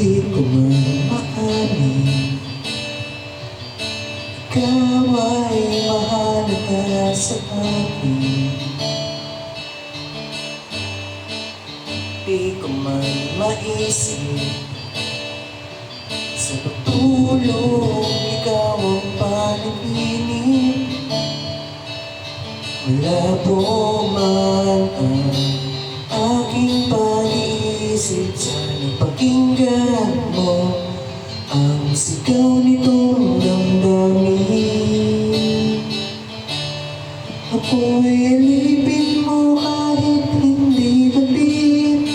Di ko man maamin ikaw ay mahalaga sa akin. Di ko man maisip sa pagtulong ikaw ang panaginip. Malabo man ang aking pag-iisip, sana pakinggan mo ang sigaw nitong damdamin. Ako'y alipin mo kahit hindi batid.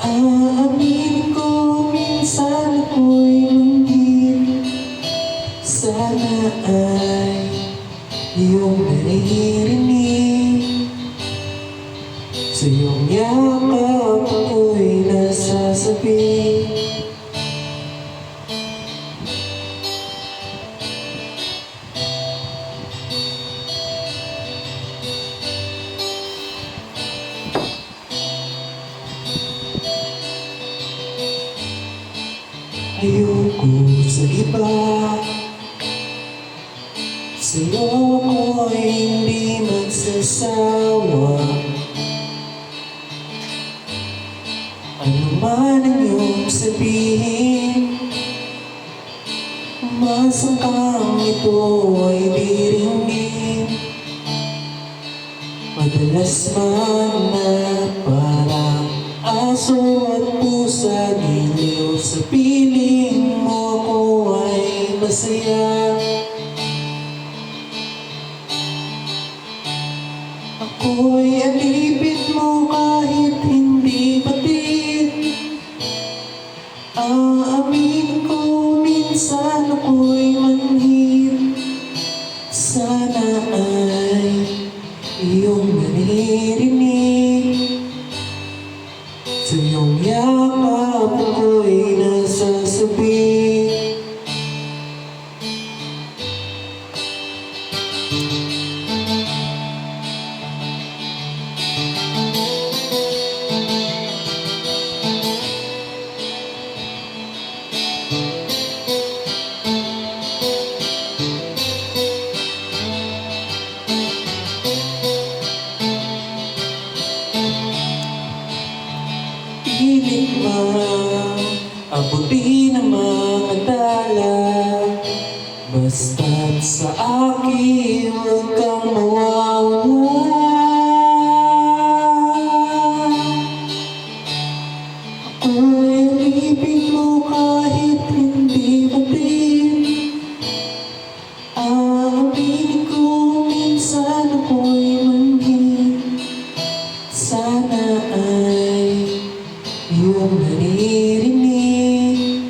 Aamin ko minsan ako'y manggit. Sana ay iyong naririnig. Sa iyong yakap ako'y nasasabi. Ayoko sa iba, sa'yo ako'y hindi magsasawa. Ano man ang iyong sabihin, masakang ito ay diringgin. Madalas man na parang aso at pusa, giliw sa piling mo ako ay masaya. Ako'y alipin mo kahit hindi batid. Aamin ko minsan ako'y manhid. Sana ay iyong naririnig. Sa iyong yakap ako'y nasasabi. Pilit man abutin ang mga tala, basta't sa akin huwag kang mawawala. Ako'y alipin mo kahit hindi batid. Aamin ko minsan ako'y manhid. Sana ay iyong naririnig.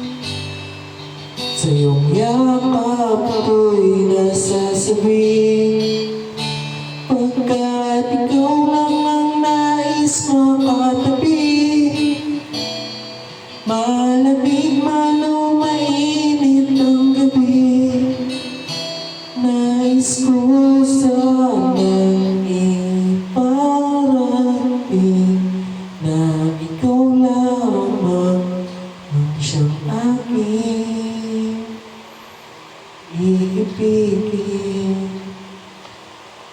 Sa iyong yakap ako'y nasasabi. Pagkat ikaw lang ang nais makatabi, malamig man o mainit ang gabi, nais ko sanang iparating na ikaw lamang ang siyang aking iibigin.